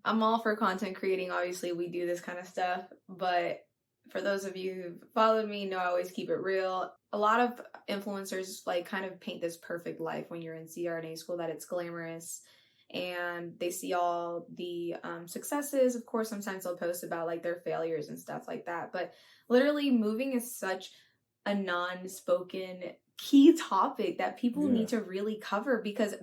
I'm all for content creating. Obviously, we do this kind of stuff, but for those of you who've followed me, know I always keep it real. A lot of influencers like kind of paint this perfect life when you're in CRNA school, that it's glamorous and they see all the successes. Of course, sometimes they'll post about like their failures and stuff like that, but literally moving is such a non-spoken key topic that people need to really cover, because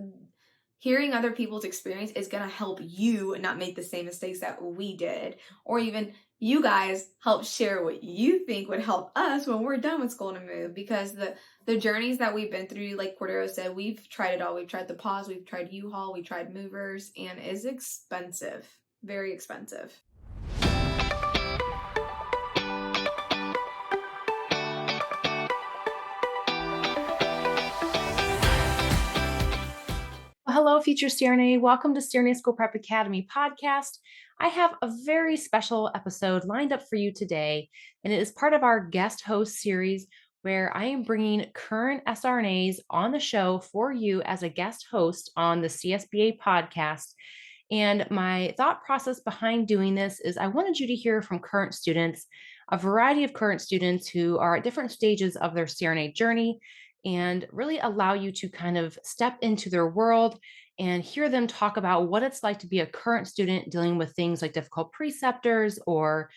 hearing other people's experience is going to help you not make the same mistakes that we did, or even you guys help share what you think would help us when we're done with school to move, because the journeys that we've been through, like Cordero said, we've tried it all. We've tried the pause, we've tried U-Haul, we tried movers, and it's expensive, very expensive. Hello, future CRNA. Welcome to CRNA School Prep Academy podcast. I have a very special episode lined up for you today, and it is part of our guest host series where I am bringing current SRNAs on the show for you as a guest host on the CSBA podcast. And my thought process behind doing this is I wanted you to hear from current students, a variety of current students who are at different stages of their CRNA journey, and really allow you to kind of step into their world and hear them talk about what it's like to be a current student dealing with things like difficult preceptors or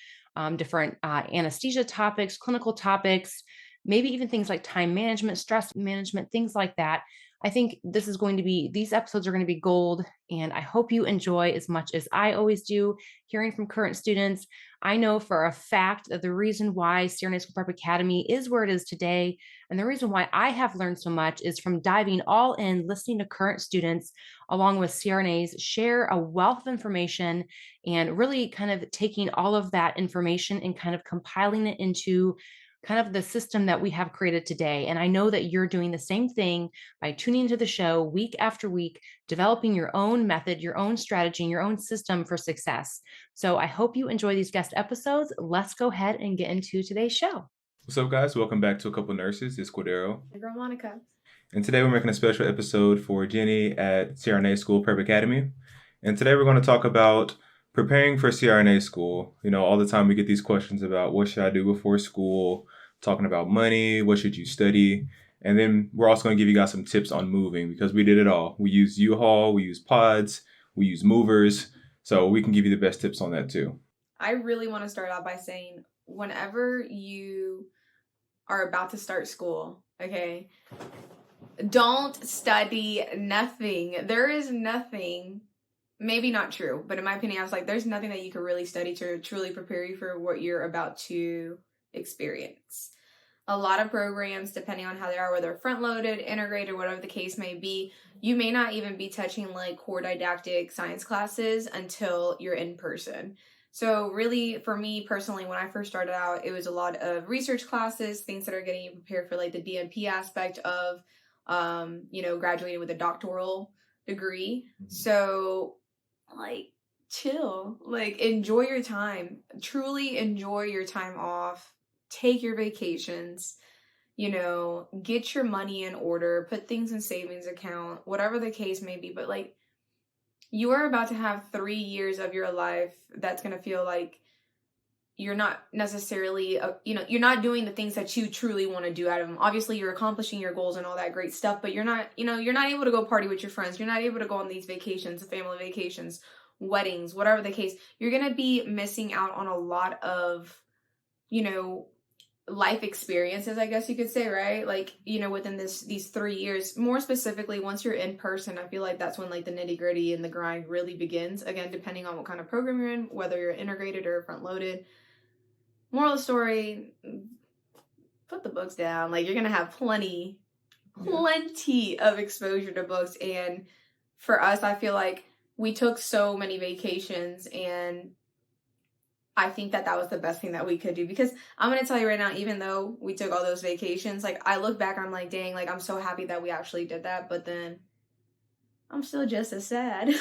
different anesthesia topics, clinical topics, maybe even things like time management, stress management, things like that. I think these episodes are going to be gold, and I hope you enjoy as much as I always do hearing from current students. I know for a fact that the reason why CRNA School Prep Academy is where it is today, and the reason why I have learned so much, is from diving all in, listening to current students along with CRNAs share a wealth of information, and really kind of taking all of that information and kind of compiling it into kind of the system that we have created today. And I know that you're doing the same thing by tuning into the show week after week, developing your own method, your own strategy, and your own system for success. So I hope you enjoy these guest episodes. Let's go ahead and get into today's show. What's up, guys? Welcome back to A Couple Nurses. It's Cordero. And Monica. And today we're making a special episode for Jenny at CRNA School Prep Academy. And today we're going to talk about preparing for CRNA school. You know, all the time we get these questions about what should I do before school, talking about money, what should you study? And then we're also going to give you guys some tips on moving, because we did it all. We use U-Haul, we use pods, we use movers. So we can give you the best tips on that too. I really want to start out by saying, whenever you are about to start school, okay, don't study nothing. There is nothing, maybe not true, but in my opinion, I was like, there's nothing that you can really study to truly prepare you for what you're about to experience. A lot of programs, depending on how they are, whether front-loaded, integrated, whatever the case may be, you may not even be touching like core didactic science classes until you're in person. So really, for me personally, when I first started out, it was a lot of research classes, things that are getting you prepared for like the DNP aspect of, graduating with a doctoral degree. So like, chill, like enjoy your time, truly enjoy your time off, take your vacations, get your money in order, put things in savings account, whatever the case may be. But like, you are about to have 3 years of your life that's going to feel like you're not necessarily, you're not doing the things that you truly want to do out of them. Obviously, you're accomplishing your goals and all that great stuff, but you're not able to go party with your friends. You're not able to go on these vacations, family vacations, weddings, whatever the case. You're going to be missing out on a lot of, life experiences, I guess you could say, right? Like, within these 3 years, more specifically, once you're in person, I feel like that's when like the nitty gritty and the grind really begins. Again, depending on what kind of program you're in, whether you're integrated or front loaded. Moral of the story, put the books down. Like, you're going to have plenty of exposure to books. And for us, I feel like we took so many vacations, and I think that was the best thing that we could do, because I'm going to tell you right now, even though we took all those vacations, like I look back, I'm like, dang, like I'm so happy that we actually did that. But then I'm still just as sad.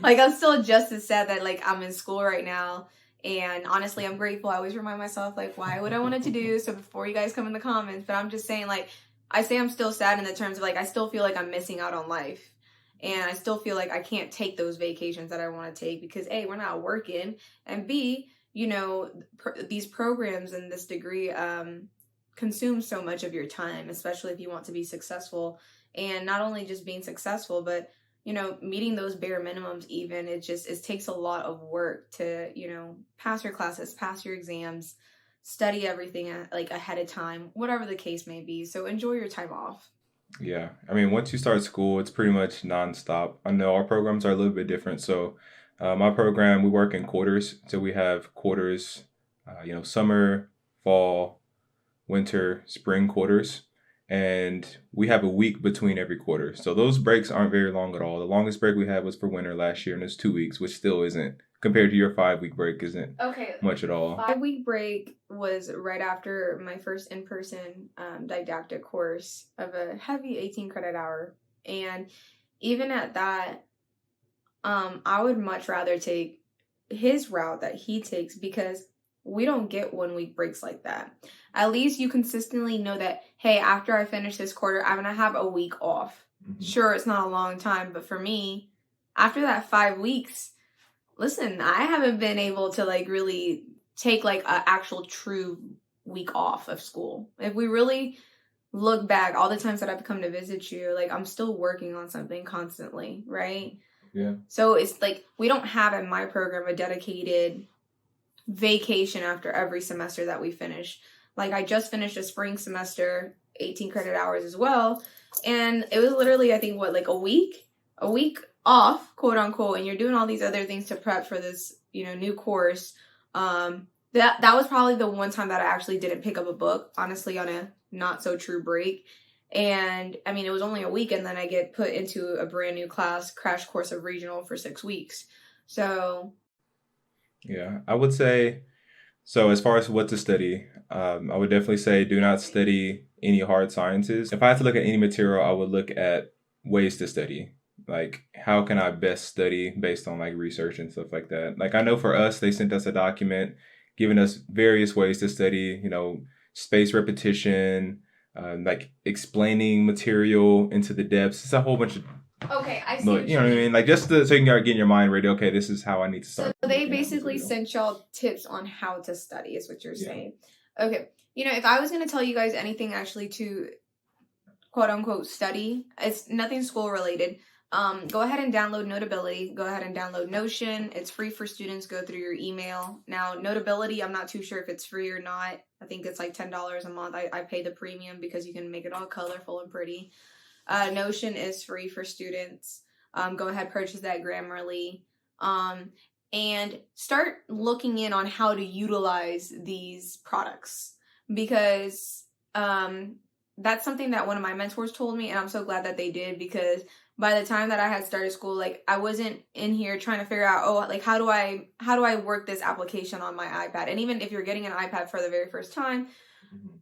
Like I'm still just as sad that like I'm in school right now. And honestly, I'm grateful. I always remind myself, like, why would I want it to do? So before you guys come in the comments, but I'm just saying, like, I say I'm still sad in the terms of like, I still feel like I'm missing out on life. And I still feel like I can't take those vacations that I want to take because A, we're not working, and B, these programs and this degree consume so much of your time, especially if you want to be successful. And not only just being successful, but meeting those bare minimums, even it takes a lot of work to pass your classes, pass your exams, study everything like ahead of time, whatever the case may be. So enjoy your time off. Yeah. I mean, once you start school, it's pretty much nonstop. I know our programs are a little bit different. So my program, we work in quarters. So we have quarters, summer, fall, winter, spring quarters. And we have a week between every quarter. So those breaks aren't very long at all. The longest break we had was for winter last year, and it's 2 weeks, which still isn't, compared to your 5-week break, isn't much at all. 5-week break was right after my first in-person didactic course of a heavy 18 credit hour. And even at that, I would much rather take his route that he takes because we don't get 1-week breaks like that. At least you consistently know that, hey, after I finish this quarter, I'm going to have a week off. Mm-hmm. Sure, it's not a long time, but for me, after that 5 weeks, listen, I haven't been able to really take an actual true week off of school. If we really look back, all the times that I've come to visit you, I'm still working on something constantly, right? Yeah. So it's we don't have in my program a dedicated vacation after every semester that we finish. I just finished a spring semester, 18 credit hours as well, and it was literally, I think, a week off, quote unquote, and you're doing all these other things to prep for this, new course. That was probably the one time that I actually didn't pick up a book, honestly, on a not so true break. And I mean, it was only a week, and then I get put into a brand new class, crash course of regional for 6 weeks. So yeah, I would say, so as far as what to study, I would definitely say do not study any hard sciences. If I had to look at any material, I would look at ways to study. How can I best study based on research and stuff like that? I know for us, they sent us a document giving us various ways to study, space repetition, explaining material into the depths. It's a whole bunch of okay, I see. But, you know what I mean? Just so you can get in your mind ready. Okay, this is how I need to start. So they basically sent y'all tips on how to study, is what you're saying. Okay. If I was going to tell you guys anything actually to quote unquote study, it's nothing school related. Go ahead and download Notability. Go ahead and download Notion. It's free for students. Go through your email. Now, Notability, I'm not too sure if it's free or not. I think it's $10 a month. I pay the premium because you can make it all colorful and pretty. Notion is free for students. Go ahead, purchase that Grammarly. And start looking in on how to utilize these products because that's something that one of my mentors told me, and I'm so glad that they did because by the time that I had started school, I wasn't in here trying to figure out, how do I work this application on my iPad? And even if you're getting an iPad for the very first time,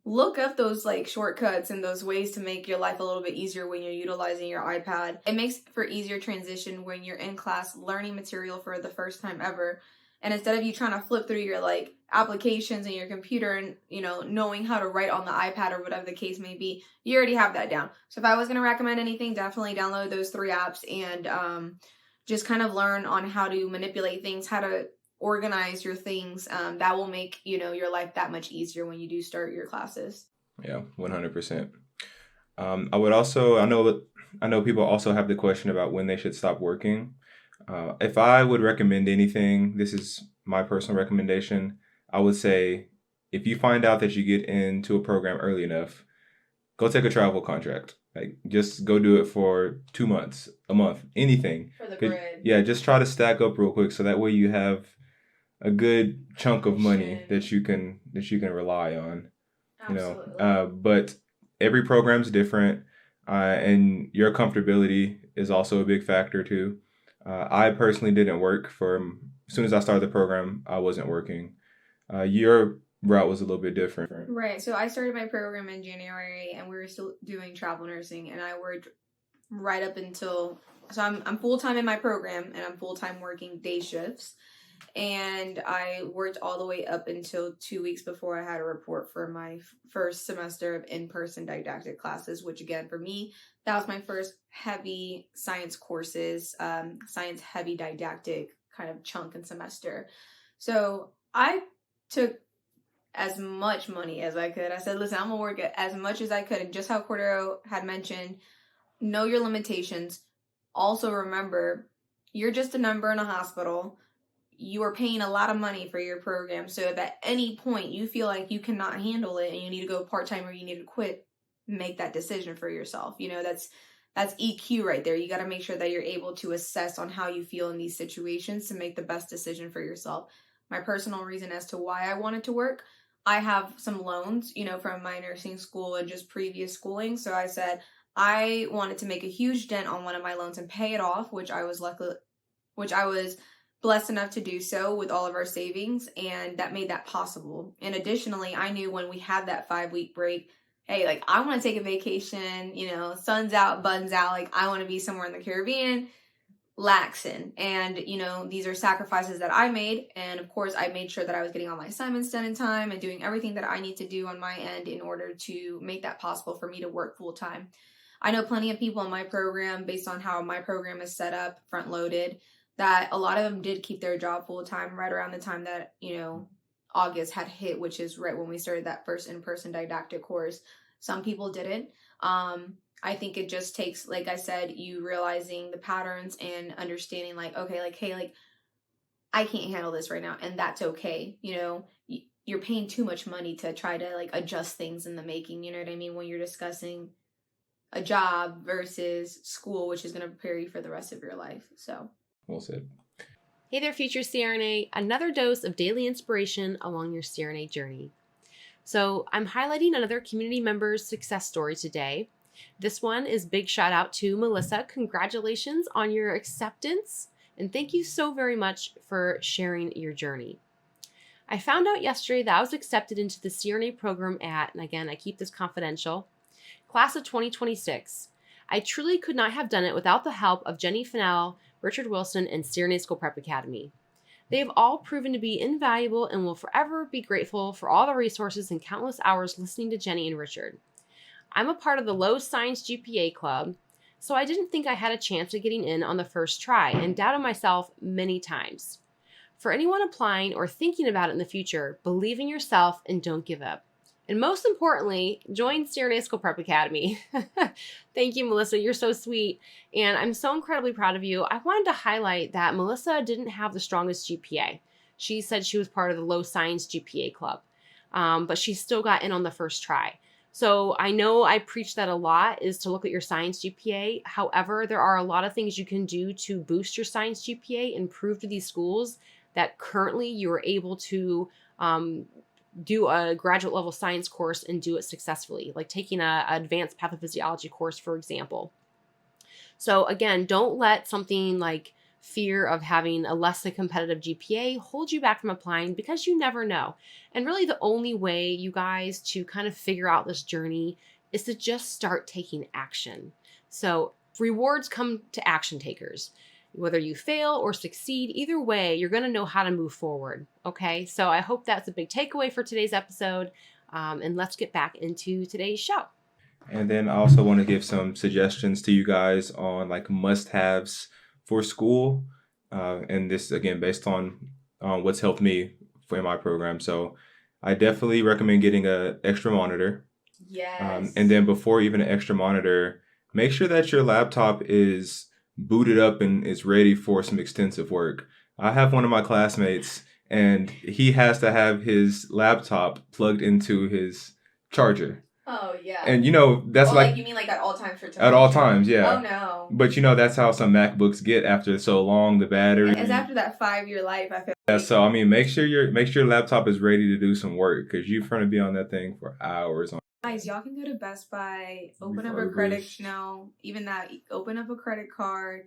look up those shortcuts and those ways to make your life a little bit easier when you're utilizing your iPad. It makes for easier transition when you're in class learning material for the first time ever. And instead of you trying to flip through your applications in your computer and, knowing how to write on the iPad or whatever the case may be, you already have that down. So if I was going to recommend anything, definitely download those 3 apps and just kind of learn on how to manipulate things, how to organize your things. That will make, your life that much easier when you do start your classes. Yeah, 100%. I would also, I know people also have the question about when they should stop working. If I would recommend anything, this is my personal recommendation. I would say if you find out that you get into a program early enough, go take a travel contract. Just go do it for 2 months, a month, anything. For the grid. Yeah, just try to stack up real quick so that way you have a good chunk of money that you can rely on. Absolutely. But every program's different, and your comfortability is also a big factor too. I personally didn't work as soon as I started the program, I wasn't working. Your route was a little bit different. Right. So I started my program in January and we were still doing travel nursing, and I worked right up until, so I'm full-time in my program and I'm full-time working day shifts. And I worked all the way up until 2 weeks before I had a report for my first semester of in-person didactic classes, which again, for me, that was my first heavy science courses, science heavy didactic kind of chunk and semester. So I took as much money as I could. I said, listen, I'm gonna work as much as I could. And just how Cordero had mentioned, know your limitations. Also remember, you're just a number in a hospital. You are paying a lot of money for your program. So if at any point you feel like you cannot handle it and you need to go part-time or you need to quit, make that decision for yourself. That's EQ right there. You got to make sure that you're able to assess on how you feel in these situations to make the best decision for yourself. My personal reason as to why I wanted to work, I have some loans, from my nursing school and just previous schooling. So I said I wanted to make a huge dent on one of my loans and pay it off, which I was blessed enough to do so with all of our savings, and that made that possible. And additionally, I knew when we had that 5-week break, hey, like, I want to take a vacation, sun's out, buns out, like, I want to be somewhere in the Caribbean, laxing. And, these are sacrifices that I made, and of course, I made sure that I was getting all my assignments done in time and doing everything that I need to do on my end in order to make that possible for me to work full time. I know plenty of people in my program, based on how my program is set up, front loaded, that a lot of them did keep their job full time right around the time that, August had hit, which is right when we started that first in-person didactic course. Some people didn't. I think it just takes, like I said, you realizing the patterns and understanding like, okay, like, hey, like, I can't handle this right now. And that's okay. You're paying too much money to try to like adjust things in the making. You know what I mean? When you're discussing a job versus school, which is going to prepare you for the rest of your life. So. Well said. Hey there, future CRNA. Another dose of daily inspiration along your CRNA journey. So I'm highlighting another community member's success story today. This one is big shout out to Melissa. Congratulations on your acceptance. And thank you so very much for sharing your journey. I found out yesterday that I was accepted into the CRNA program at, and again, I keep this confidential, class of 2026. I truly could not have done it without the help of Jenny Fennell, Richard Wilson, and CRNA School Prep Academy. They have all proven to be invaluable and will forever be grateful for all the resources and countless hours listening to Jenny and Richard. I'm a part of the low science GPA club, so I didn't think I had a chance of getting in on the first try and doubted myself many times. For anyone applying or thinking about it in the future, believe in yourself and don't give up. And most importantly, join CRNA School Prep Academy. Thank you, Melissa. You're so sweet. And I'm so incredibly proud of you. I wanted to highlight that Melissa didn't have the strongest GPA. She said she was part of the low science GPA club, but she still got in on the first try. So I know I preach that a lot, is to look at your science GPA. However, there are a lot of things you can do to boost your science GPA and prove to these schools that currently you're able to do a graduate level science course and do it successfully, like taking an advanced pathophysiology course, for example. So again, don't let something like fear of having a less than competitive GPA hold you back from applying, because you never know. And really the only way, you guys, to kind of figure out this journey is to just start taking action. So rewards come to action takers. Whether you fail or succeed, either way, you're going to know how to move forward. Okay, so I hope that's a big takeaway for today's episode. And let's get back into today's show. And then I also want to give some suggestions to you guys on like must-haves for school. And this, again, based on what's helped me in my program. So I definitely recommend getting an extra monitor. Yes. And then before even an extra monitor, make sure that your laptop is booted up and is ready for some extensive work. I have one of my classmates, and he has to have his laptop plugged into his charger. Oh, yeah. And that's like you mean like at all times for charge? At all times, yeah. Oh no. But that's how some MacBooks get after so long, the battery. It's after that 5-year life, I feel. Yeah, so I mean, make sure your laptop is ready to do some work, because you're going to be on that thing for hours. Guys, y'all can go to Best Buy, open up a credit, open up a credit card,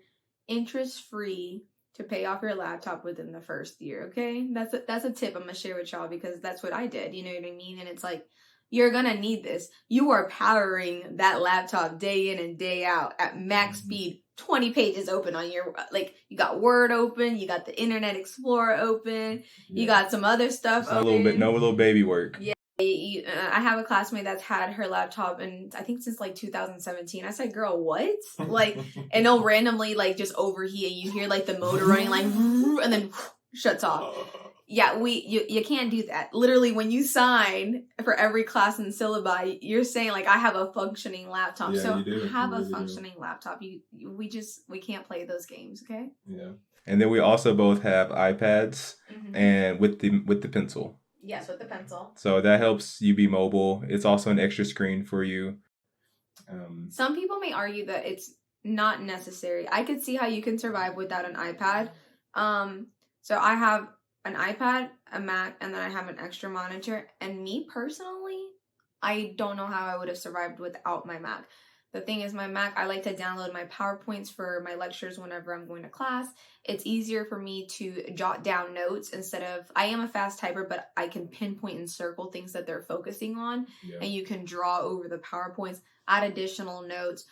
interest-free, to pay off your laptop within the first year, okay? That's a tip I'm going to share with y'all, because that's what I did, you know what I mean? And it's like, you're gonna need this. You are powering that laptop day in and day out at max speed, 20 pages open on your, like, you got Word open, you got the Internet Explorer open, you got some other stuff a open. little baby work. Yeah. I have a classmate that's had her laptop and I think since like 2017. I said, girl, what? Like, and they'll randomly like just overheat and you hear like the motor running like, and then shuts off. Yeah, you can't do that. Literally, when you sign for every class in syllabi, you're saying like, I have a functioning laptop. Yeah, so you do. have You a really functioning laptop. We can't play those games, okay? Yeah. And then we also both have iPads and with the pencil. Yes, with the pencil. So that helps you be mobile. It's also an extra screen for you. Some people may argue that it's not necessary. I could see how you can survive without an iPad. So I have an iPad, a Mac, and then I have an extra monitor. And me personally, I don't know how I would have survived without my Mac. The thing is, my Mac, I like to download my PowerPoints for my lectures whenever I'm going to class. It's easier for me to jot down notes instead of, I am a fast typer, but I can pinpoint and circle things that they're focusing on. Yeah. And you can draw over the PowerPoints, add additional notes.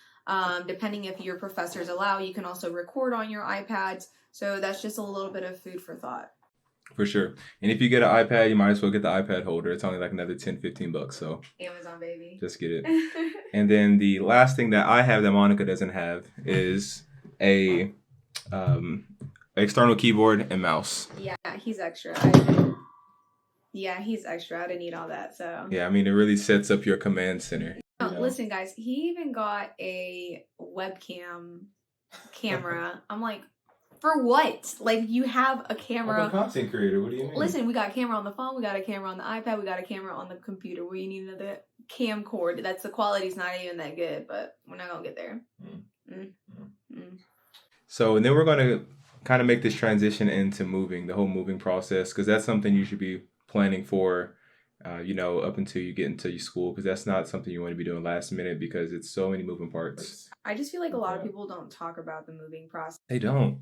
Depending if your professors allow, you can also record on your iPads. So that's just a little bit of food for thought. For sure. And if you get an iPad, you might as well get the iPad holder. It's only like another $10-15. So Amazon, baby. Just get it. And then the last thing that I have that Monica doesn't have is a external keyboard and mouse. Yeah, he's extra. He's extra. I didn't need all that. So yeah, I mean, it really sets up your command center. No, listen, guys. He even got a webcam camera. I'm like, for what? Like, you have a camera. I'm a content creator. What do you mean? Listen, we got a camera on the phone. We got a camera on the iPad. We got a camera on the computer. Where you need another camcord. That's the quality's not even that good, but we're not gonna get there. So, and then we're gonna kind of make this transition into moving, the whole moving process, because that's something you should be planning for, up until you get into your school, because that's not something you want to be doing last minute because it's so many moving parts. I just feel like a lot of people don't talk about the moving process. They don't.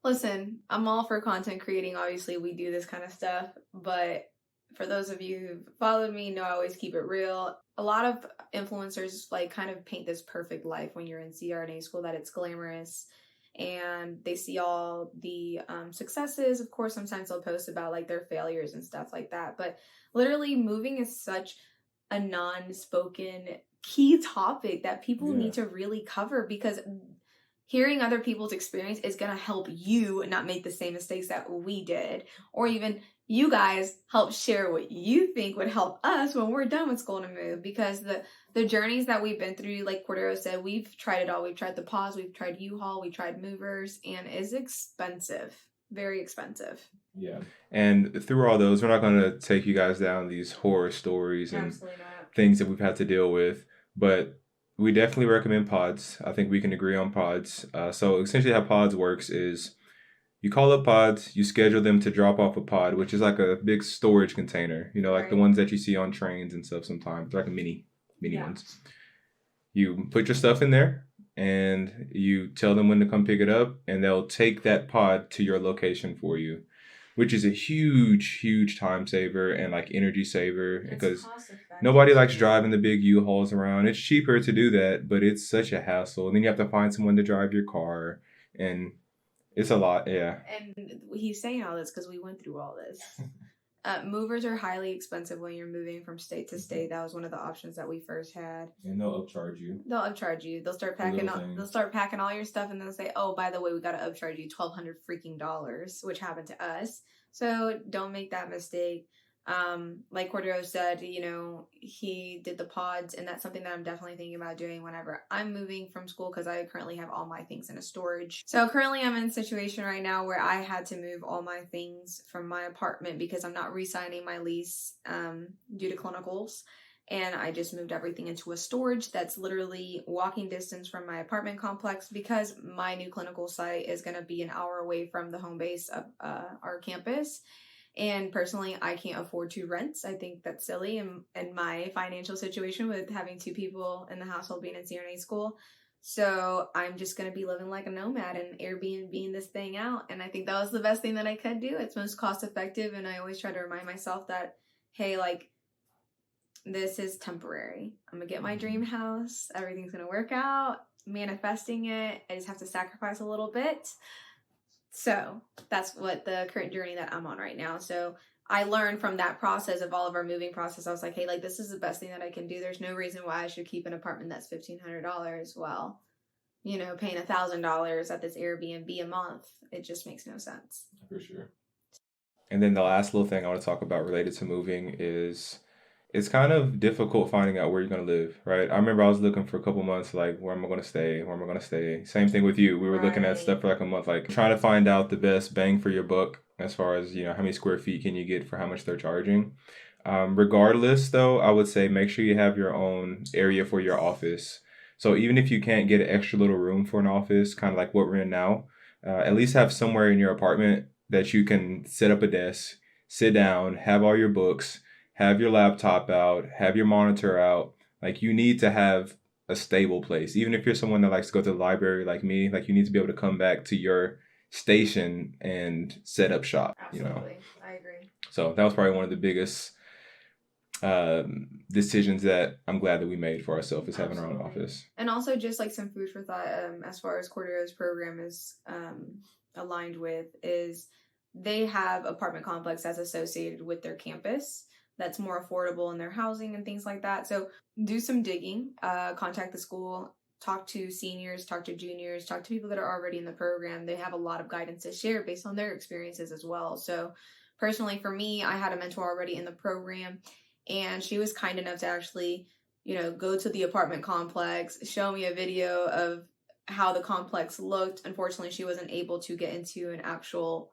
Listen, I'm all for content creating. Obviously, we do this kind of stuff. But for those of you who've followed me, know I always keep it real. A lot of influencers like kind of paint this perfect life when you're in CRNA school, that it's glamorous. And they see all the successes. Of course, sometimes they'll post about like their failures and stuff like that. But literally, moving is such a non-spoken key topic that people need to really cover, because hearing other people's experience is going to help you not make the same mistakes that we did, or even you guys help share what you think would help us when we're done with school to move, because the journeys that we've been through, like Cordero said, we've tried it all. We've tried the pause, we've tried U-Haul, we tried movers, and it's expensive. Very expensive. Yeah. And through all those, we're not going to take you guys down these horror stories and things that we've had to deal with, but we definitely recommend pods. I think we can agree on pods. So essentially how pods works is you call up pods, you schedule them to drop off a pod, which is like a big storage container, like the ones that you see on trains and stuff sometimes, like a mini ones. You put your stuff in there and you tell them when to come pick it up, and they'll take that pod to your location for you, which is a huge time saver and like energy saver, because nobody likes driving the big U-Hauls around. It's cheaper to do that, but it's such a hassle. And then you have to find someone to drive your car, and it's a lot. Yeah. And he's saying all this because we went through all this. Movers are highly expensive when you're moving from state to state. That was one of the options that we first had. And they'll upcharge you. They'll start packing all your stuff, and they'll say, "Oh, by the way, we got to upcharge you $1,200 freaking dollars," which happened to us. So don't make that mistake. Like Cordero said, he did the pods, and that's something that I'm definitely thinking about doing whenever I'm moving from school, because I currently have all my things in a storage. So currently I'm in a situation right now where I had to move all my things from my apartment because I'm not re-signing my lease due to clinicals. And I just moved everything into a storage that's literally walking distance from my apartment complex, because my new clinical site is going to be an hour away from the home base of our campus. And personally, I can't afford to rent. I think that's silly in my financial situation with having two people in the household being in CRNA school. So I'm just going to be living like a nomad and Airbnb-ing this thing out. And I think that was the best thing that I could do. It's most cost effective. And I always try to remind myself that, hey, like, this is temporary. I'm gonna get my dream house. Everything's gonna work out. Manifesting it. I just have to sacrifice a little bit. So that's what the current journey that I'm on right now. So I learned from that process of all of our moving process. I was like, hey, like, this is the best thing that I can do. There's no reason why I should keep an apartment that's $1,500 while, you know, paying $1,000 at this Airbnb a month. It just makes no sense. For sure. And then the last little thing I want to talk about related to moving is it's kind of difficult finding out where you're going to live, right? I remember I was looking for a couple months, like, where am I going to stay? Where am I going to stay? Same thing with you. We were looking at stuff for like a month, like trying to find out the best bang for your buck as far as, you know, how many square feet can you get for how much they're charging. Regardless, though, I would say make sure you have your own area for your office. So even if you can't get an extra little room for an office, kind of like what we're in now, at least have somewhere in your apartment that you can set up a desk, sit down, have all your books, have your laptop out, have your monitor out. Like, you need to have a stable place. Even if you're someone that likes to go to the library like me, like, you need to be able to come back to your station and set up shop. Absolutely. You know? I agree. So that was probably one of the biggest decisions that I'm glad that we made for ourselves, is having our own office. And also just like some food for thought, as far as Cordero's program is aligned with, is they have apartment complex that's associated with their campus that's more affordable in their housing and things like that. So do some digging, contact the school, talk to seniors, talk to juniors, talk to people that are already in the program. They have a lot of guidance to share based on their experiences as well. So personally for me, I had a mentor already in the program, and she was kind enough to actually, you know, go to the apartment complex, show me a video of how the complex looked. Unfortunately, she wasn't able to get into an actual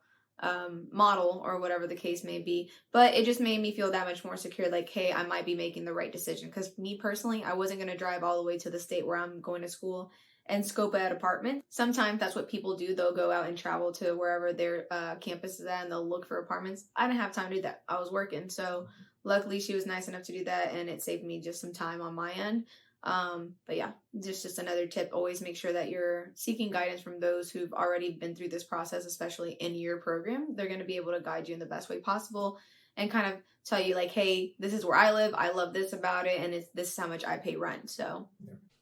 model or whatever the case may be, but it just made me feel that much more secure, like, hey, I might be making the right decision. Because me personally, I wasn't going to drive all the way to the state where I'm going to school and scope out apartment. Sometimes that's what people do. They'll go out and travel to wherever their campus is at, and they'll look for apartments. I didn't have time to do that. I was working. So luckily she was nice enough to do that, and it saved me just some time on my end. But yeah, just another tip. Always make sure that you're seeking guidance from those who've already been through this process, especially in your program. They're going to be able to guide you in the best way possible and kind of tell you, like, hey, this is where I live. I love this about it. And this is how much I pay rent. So.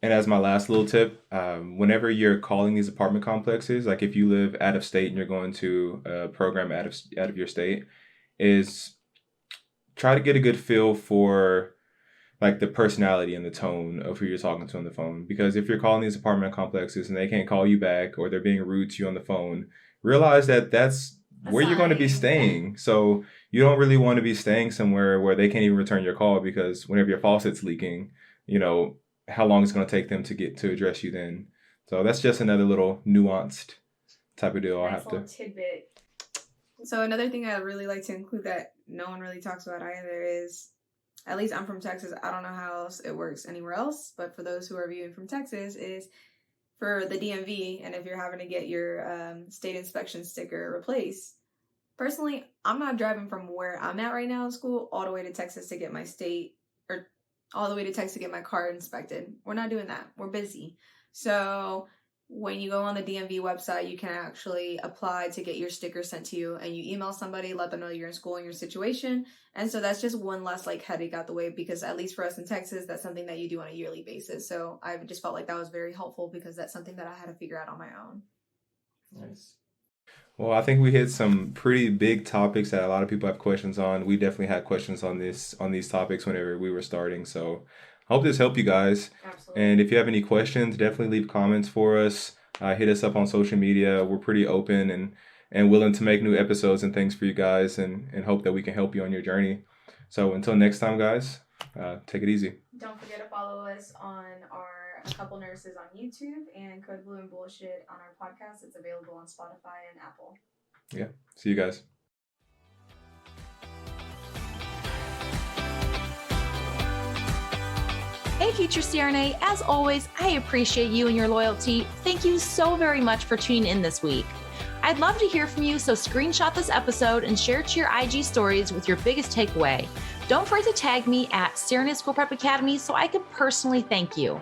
And as my last little tip, whenever you're calling these apartment complexes, like if you live out of state and you're going to a program out of your state, is try to get a good feel for like the personality and the tone of who you're talking to on the phone. Because if you're calling these apartment complexes and they can't call you back, or they're being rude to you on the phone, realize that that's where you're going to be staying. So you don't really want to be staying somewhere where they can't even return your call, because whenever your faucet's leaking, you know, how long it's going to take them to get to address you then. So that's just another little nuanced type of deal. I'll have to tidbit. So another thing I really like to include that no one really talks about either is, at least I'm from Texas, I don't know how else it works anywhere else, but for those who are viewing from Texas, is for the DMV, and if you're having to get your state inspection sticker replaced. Personally, I'm not driving from where I'm at right now in school all the way to Texas to get my all the way to Texas to get my car inspected. We're not doing that. We're busy. So when you go on the DMV website, you can actually apply to get your sticker sent to you, and you email somebody, let them know you're in school and your situation. And so that's just one less like headache out the way, because at least for us in Texas, that's something that you do on a yearly basis. So I just felt like that was very helpful, because that's something that I had to figure out on my own. Nice. Well, I think we hit some pretty big topics that a lot of people have questions on. We definitely had questions on these topics whenever we were starting. So I hope this helped you guys. Absolutely. And if you have any questions, definitely leave comments for us. Hit us up on social media. We're pretty open and willing to make new episodes and things for you guys, and hope that we can help you on your journey. So until next time, guys, take it easy. Don't forget to follow us on our A Couple Nurses on YouTube, and Code Blue and Bullshit on our podcast. It's available on Spotify and Apple. Yeah. See you guys. Hey, future CRNA, as always, I appreciate you and your loyalty. Thank you so very much for tuning in this week. I'd love to hear from you, so screenshot this episode and share it to your IG stories with your biggest takeaway. Don't forget to tag me at CRNA School Prep Academy so I can personally thank you.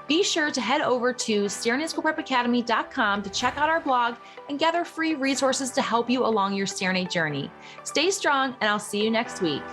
Be sure to head over to CRNASchoolPrepAcademy.com to check out our blog and gather free resources to help you along your CRNA journey. Stay strong, and I'll see you next week.